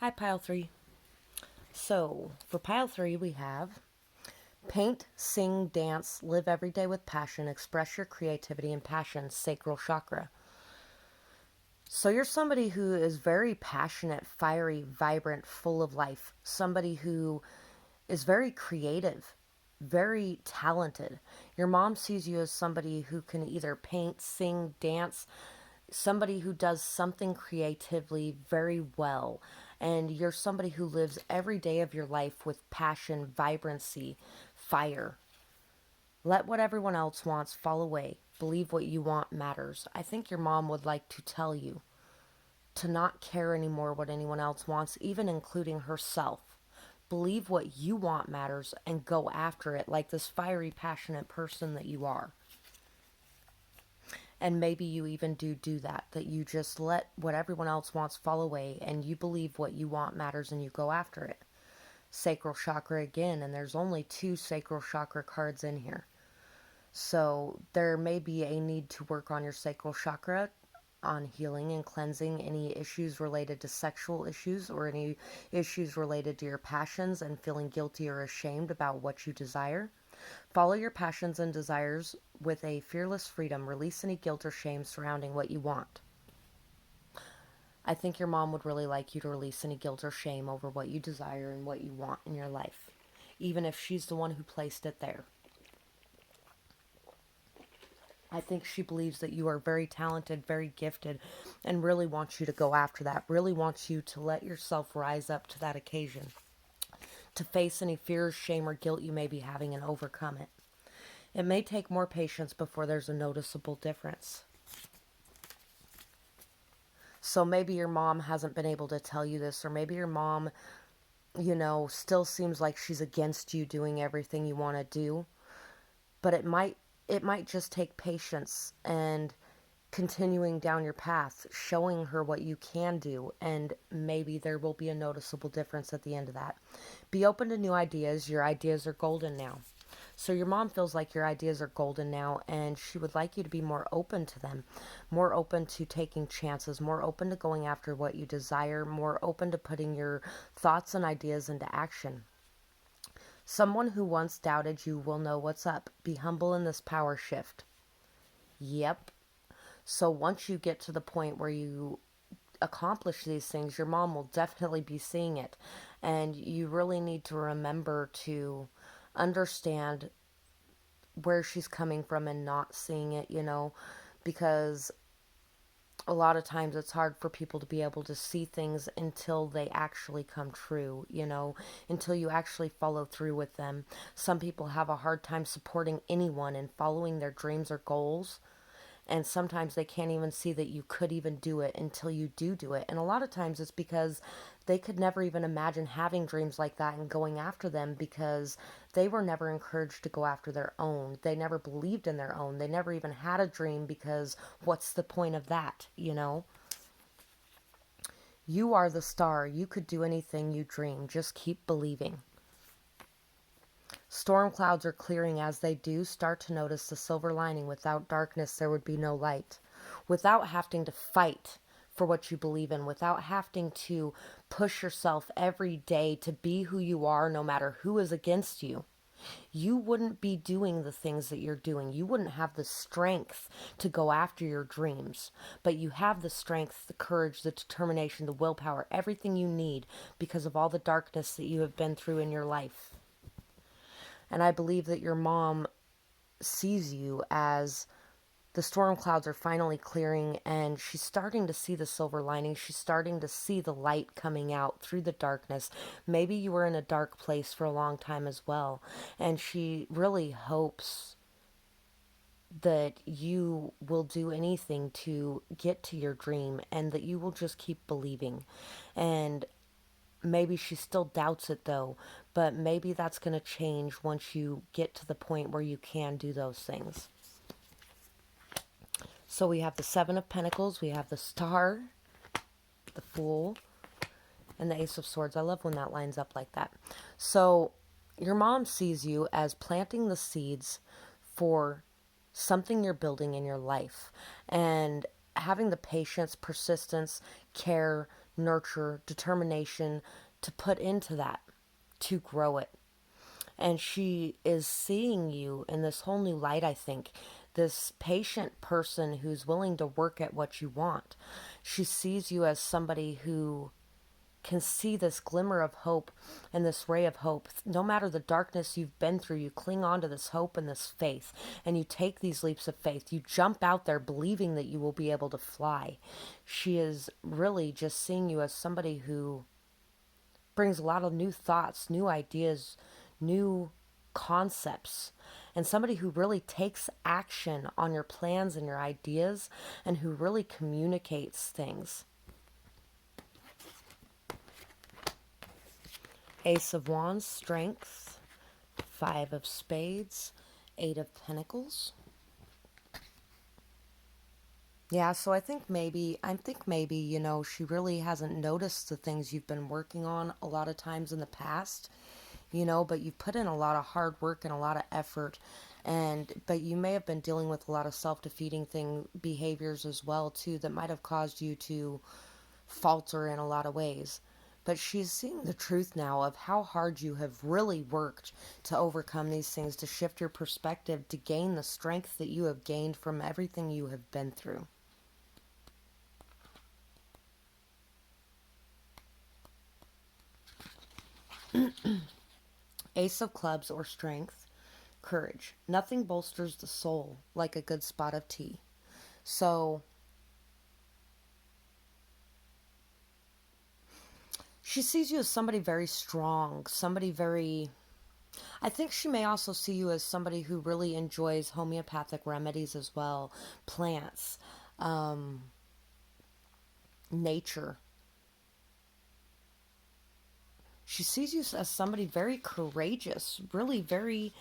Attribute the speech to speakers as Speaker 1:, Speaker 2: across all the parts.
Speaker 1: Hi, Pile 3. So, for Pile 3, we have paint, sing, dance, live every day with passion, express your creativity and passion, sacral chakra. So, you're somebody who is very passionate, fiery, vibrant, full of life. Somebody who is very creative, very talented. Your mom sees you as somebody who can either paint, sing, dance, somebody who does something creatively very well. And you're somebody who lives every day of your life with passion, vibrancy, fire. Let what everyone else wants fall away. Believe what you want matters. I think your mom would like to tell you to not care anymore what anyone else wants, even including herself. Believe what you want matters and go after it like this fiery, passionate person that you are. And maybe you even do that you just let what everyone else wants fall away and you believe what you want matters and you go after it. Sacral chakra again, and there's only 2 sacral chakra cards in here. So there may be a need to work on your sacral chakra, on healing and cleansing any issues related to sexual issues or any issues related to your passions and feeling guilty or ashamed about what you desire. Follow your passions and desires with a fearless freedom. Release any guilt or shame surrounding what you want. I think your mom would really like you to release any guilt or shame over what you desire and what you want in your life, even if she's the one who placed it there. I think she believes that you are very talented, very gifted, and really wants you to go after that, really wants you to let yourself rise up to that occasion, to face any fears, shame, or guilt you may be having and overcome it. It may take more patience before there's a noticeable difference. So maybe your mom hasn't been able to tell you this, or maybe your mom, still seems like she's against you doing everything you want to do. But it might just take patience and continuing down your path, showing her what you can do, and maybe there will be a noticeable difference at the end of that. Be open to new ideas. Your ideas are golden now. So your mom feels like your ideas are golden now, and she would like you to be more open to them, more open to taking chances, more open to going after what you desire, more open to putting your thoughts and ideas into action. Someone who once doubted you will know what's up. Be humble in this power shift. Yep. So once you get to the point where you accomplish these things, your mom will definitely be seeing it. And you really need to remember to understand where she's coming from and not seeing it, because a lot of times it's hard for people to be able to see things until they actually come true, until you actually follow through with them. Some people have a hard time supporting anyone and following their dreams or goals, and sometimes they can't even see that you could even do it until you do it. And a lot of times it's because they could never even imagine having dreams like that and going after them because they were never encouraged to go after their own. They never believed in their own. They never even had a dream because what's the point of that? You are the star. You could do anything you dream. Just keep believing. Storm clouds are clearing. As they do, start to notice the silver lining. Without darkness, there would be no light. Without having to fight for what you believe in, without having to push yourself every day to be who you are, no matter who is against you, you wouldn't be doing the things that you're doing. You wouldn't have the strength to go after your dreams. But you have the strength, the courage, the determination, the willpower, everything you need because of all the darkness that you have been through in your life. And I believe that your mom sees you as the storm clouds are finally clearing and she's starting to see the silver lining. She's starting to see the light coming out through the darkness. Maybe you were in a dark place for a long time as well. And she really hopes that you will do anything to get to your dream and that you will just keep believing. And maybe she still doubts it though, but maybe that's going to change once you get to the point where you can do those things. So we have the Seven of Pentacles, we have the Star, the Fool, and the Ace of Swords. I love when that lines up like that. So your mom sees you as planting the seeds for something you're building in your life and having the patience, persistence, care nurture, determination to put into that, to grow it. And she is seeing you in this whole new light, I think. This patient person who's willing to work at what you want. She sees you as somebody who can see this glimmer of hope and this ray of hope. No matter the darkness you've been through, you cling on to this hope and this faith, and you take these leaps of faith. You jump out there believing that you will be able to fly. She is really just seeing you as somebody who brings a lot of new thoughts, new ideas, new concepts, and somebody who really takes action on your plans and your ideas and who really communicates things. Ace of Wands, Strength. Five of Spades. Eight of Pentacles. Yeah, so I think maybe, you know, she really hasn't noticed the things you've been working on a lot of times in the past, you know, but you've put in a lot of hard work and a lot of effort, but you may have been dealing with a lot of self-defeating behaviors as well, too, that might have caused you to falter in a lot of ways. But she's seeing the truth now of how hard you have really worked to overcome these things, to shift your perspective, to gain the strength that you have gained from everything you have been through. Ace of Clubs or Strength. Courage. Nothing bolsters the soul like a good spot of tea. So she sees you as somebody very strong, somebody very... I think she may also see you as somebody who really enjoys homeopathic remedies as well, plants, nature. She sees you as somebody very courageous, really very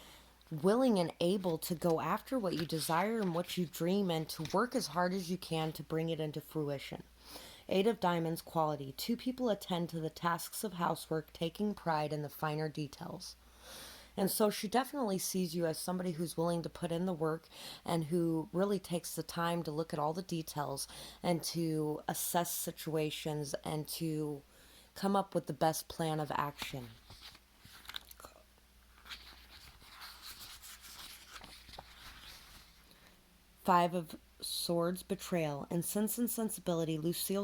Speaker 1: willing and able to go after what you desire and what you dream and to work as hard as you can to bring it into fruition. Eight of Diamonds, quality. Two people attend to the tasks of housework, taking pride in the finer details. And so she definitely sees you as somebody who's willing to put in the work and who really takes the time to look at all the details and to assess situations and to come up with the best plan of action. Five of Swords, betrayal. In Sense and Sensibility, Lucy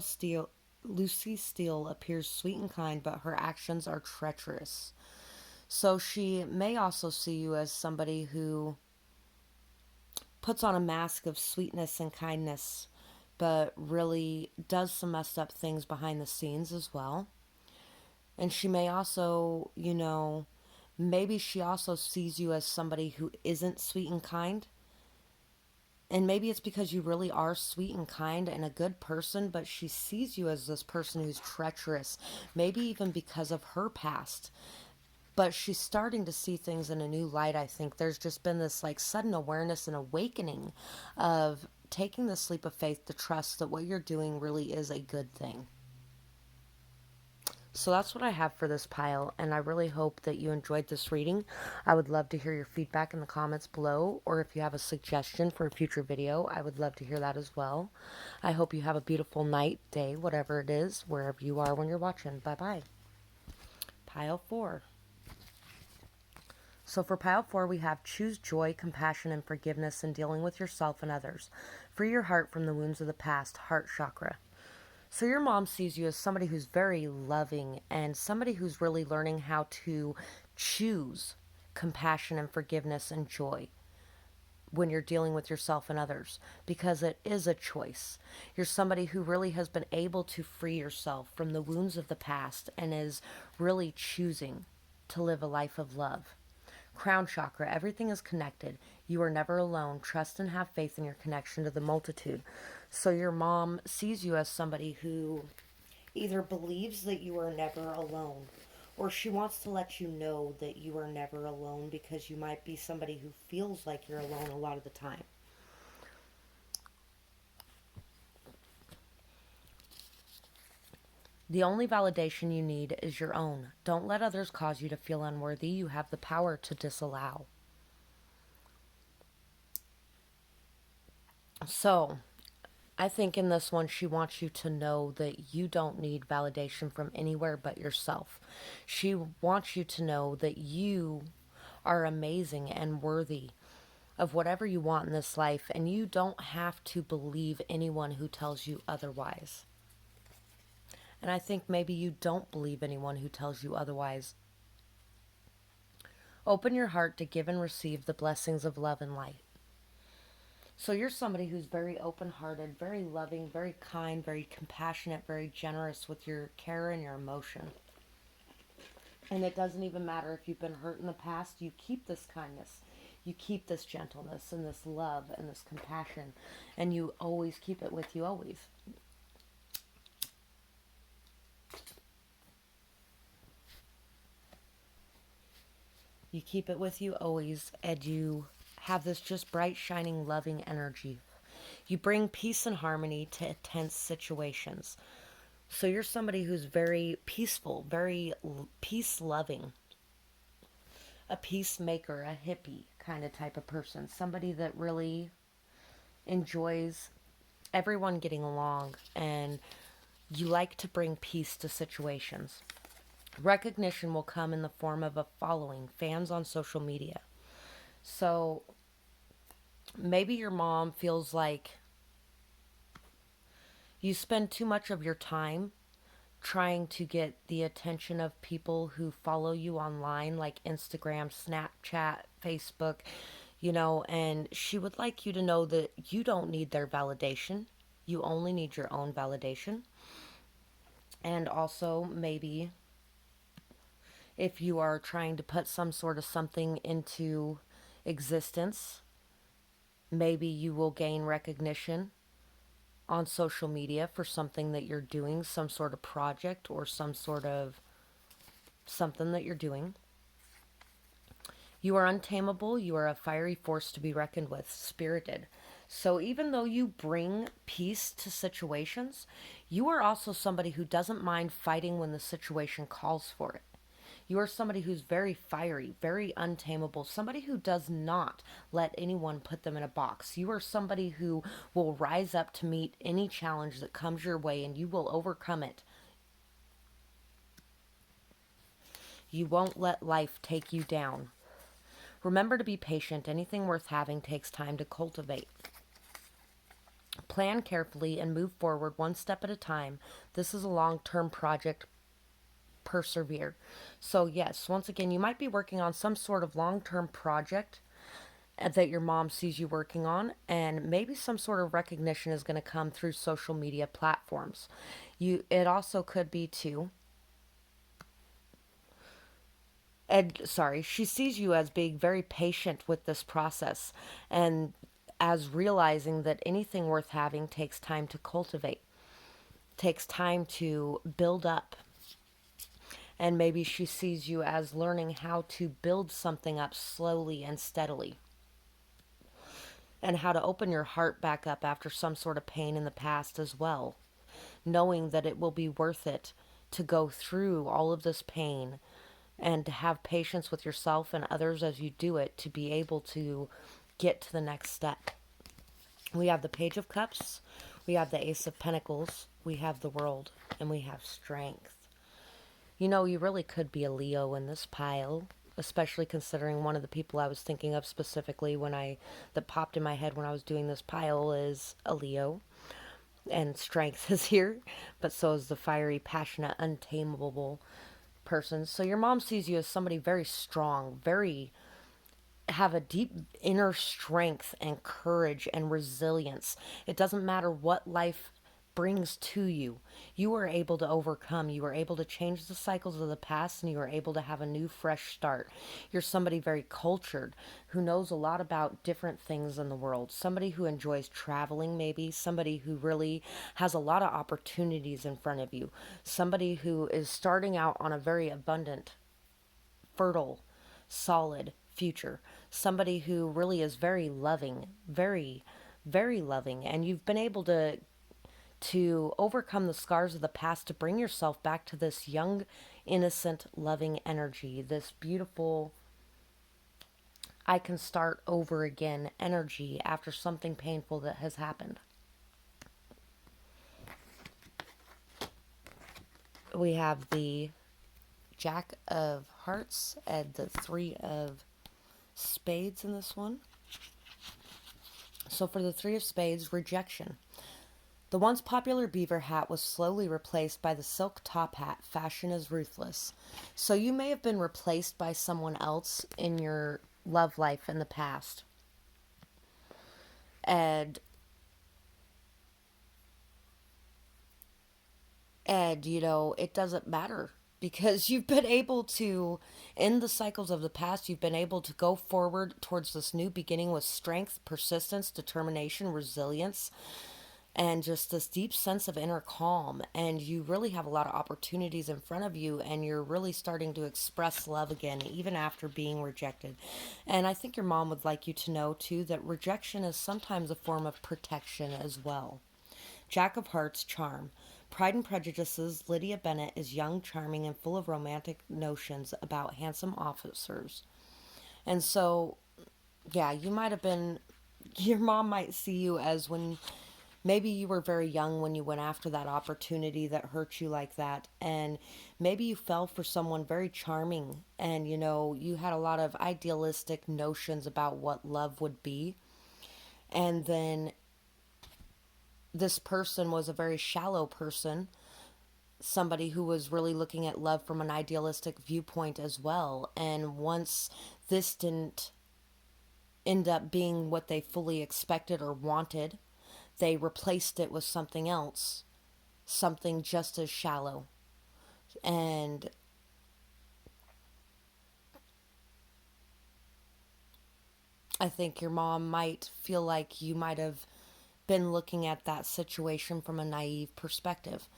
Speaker 1: Steele appears sweet and kind, but her actions are treacherous. So she may also see you as somebody who puts on a mask of sweetness and kindness, but really does some messed up things behind the scenes as well. And she may also, you know, maybe she also sees you as somebody who isn't sweet and kind. And maybe it's because you really are sweet and kind and a good person, but she sees you as this person who's treacherous, maybe even because of her past. But she's starting to see things in a new light, I think. There's just been this like sudden awareness and awakening of taking the leap of faith to trust that what you're doing really is a good thing. So that's what I have for this pile, and I really hope that you enjoyed this reading. I would love to hear your feedback in the comments below, or if you have a suggestion for a future video, I would love to hear that as well. I hope you have a beautiful night, day, whatever it is, wherever you are when you're watching. Bye-bye. Pile 4. So for pile 4, we have choose joy, compassion, and forgiveness in dealing with yourself and others. Free your heart from the wounds of the past, heart chakra. So your mom sees you as somebody who's very loving and somebody who's really learning how to choose compassion and forgiveness and joy when you're dealing with yourself and others, because it is a choice. You're somebody who really has been able to free yourself from the wounds of the past and is really choosing to live a life of love. Crown chakra, everything is connected. You are never alone. Trust and have faith in your connection to the multitude. So your mom sees you as somebody who either believes that you are never alone, or she wants to let you know that you are never alone, because you might be somebody who feels like you're alone a lot of the time. The only validation you need is your own. Don't let others cause you to feel unworthy. You have the power to disallow. So, I think in this one, she wants you to know that you don't need validation from anywhere but yourself. She wants you to know that you are amazing and worthy of whatever you want in this life, and you don't have to believe anyone who tells you otherwise. And I think maybe you don't believe anyone who tells you otherwise. Open your heart to give and receive the blessings of love and light. So you're somebody who's very open-hearted, very loving, very kind, very compassionate, very generous with your care and your emotion. And it doesn't even matter if you've been hurt in the past, you keep this kindness. You keep this gentleness and this love and this compassion. And you always keep it with you, always. You keep it with you always, and you have this just bright, shining, loving energy. You bring peace and harmony to tense situations. So you're somebody who's very peaceful, very peace loving, a peacemaker, a hippie kind of type of person, somebody that really enjoys everyone getting along, and you like to bring peace to situations. Recognition will come in the form of a following, fans on social media. So maybe your mom feels like you spend too much of your time trying to get the attention of people who follow you online, like Instagram, Snapchat, Facebook, and she would like you to know that you don't need their validation. You only need your own validation. And also, maybe if you are trying to put some sort of something into existence, maybe you will gain recognition on social media for something that you're doing, some sort of project or some sort of something that you're doing. You are untamable. You are a fiery force to be reckoned with, spirited. So even though you bring peace to situations, you are also somebody who doesn't mind fighting when the situation calls for it. You are somebody who's very fiery, very untamable, somebody who does not let anyone put them in a box. You are somebody who will rise up to meet any challenge that comes your way, and you will overcome it. You won't let life take you down. Remember to be patient. Anything worth having takes time to cultivate. Plan carefully and move forward one step at a time. This is a long-term project. Persevere. So yes, once again, you might be working on some sort of long-term project that your mom sees you working on, and maybe some sort of recognition is going to come through social media platforms. It also could be too, and sorry, she sees you as being very patient with this process, and as realizing that anything worth having takes time to cultivate, takes time to build up. And maybe she sees you as learning how to build something up slowly and steadily, and how to open your heart back up after some sort of pain in the past as well, knowing that it will be worth it to go through all of this pain, and to have patience with yourself and others as you do it, to be able to get to the next step. We have the Page of Cups, we have the Ace of Pentacles, we have the World, and we have Strength. You really could be a Leo in this pile, especially considering one of the people I was thinking of specifically that popped in my head when I was doing this pile is a Leo. And Strength is here, but so is the fiery, passionate, untamable person. So your mom sees you as somebody very strong, very have a deep inner strength and courage and resilience. It doesn't matter what life brings to you. You are able to overcome. You are able to change the cycles of the past, and you are able to have a new, fresh start. You're somebody very cultured who knows a lot about different things in the world. Somebody who enjoys traveling, maybe. Somebody who really has a lot of opportunities in front of you. Somebody who is starting out on a very abundant, fertile, solid future. Somebody who really is very loving, very, very loving. And you've been able to overcome the scars of the past to bring yourself back to this young, innocent, loving energy, this beautiful, I can start over again energy after something painful that has happened. We have the Jack of Hearts and the Three of Spades in this one. So for the Three of Spades, rejection. The once popular beaver hat was slowly replaced by the silk top hat. Fashion is ruthless. So you may have been replaced by someone else in your love life in the past. And it doesn't matter because you've been able to, in the cycles of the past, you've been able to go forward towards this new beginning with strength, persistence, determination, resilience, and just this deep sense of inner calm. And you really have a lot of opportunities in front of you, and you're really starting to express love again, even after being rejected. And I think your mom would like you to know, too, that rejection is sometimes a form of protection as well. Jack of Hearts, charm. Pride and Prejudice's Lydia Bennet is young, charming, and full of romantic notions about handsome officers. And so, yeah, you might have been, your mom might see you as when maybe you were very young when you went after that opportunity that hurt you like that. And maybe you fell for someone very charming and, you had a lot of idealistic notions about what love would be. And then this person was a very shallow person, somebody who was really looking at love from an idealistic viewpoint as well. And once this didn't end up being what they fully expected or wanted, they replaced it with something else, something just as shallow. And I think your mom might feel like you might have been looking at that situation from a naive perspective.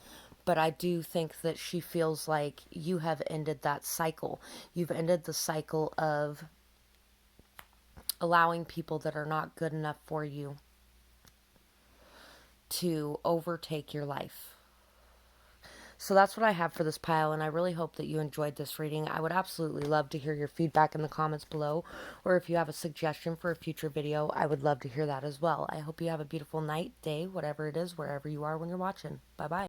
Speaker 1: But I do think that she feels like you have ended that cycle. You've ended the cycle of allowing people that are not good enough for you to overtake your life. So that's what I have for this pile, and I really hope that you enjoyed this reading. I would absolutely love to hear your feedback in the comments below, or if you have a suggestion for a future video, I would love to hear that as well. I hope you have a beautiful night, day, whatever it is, wherever you are when you're watching. Bye-bye.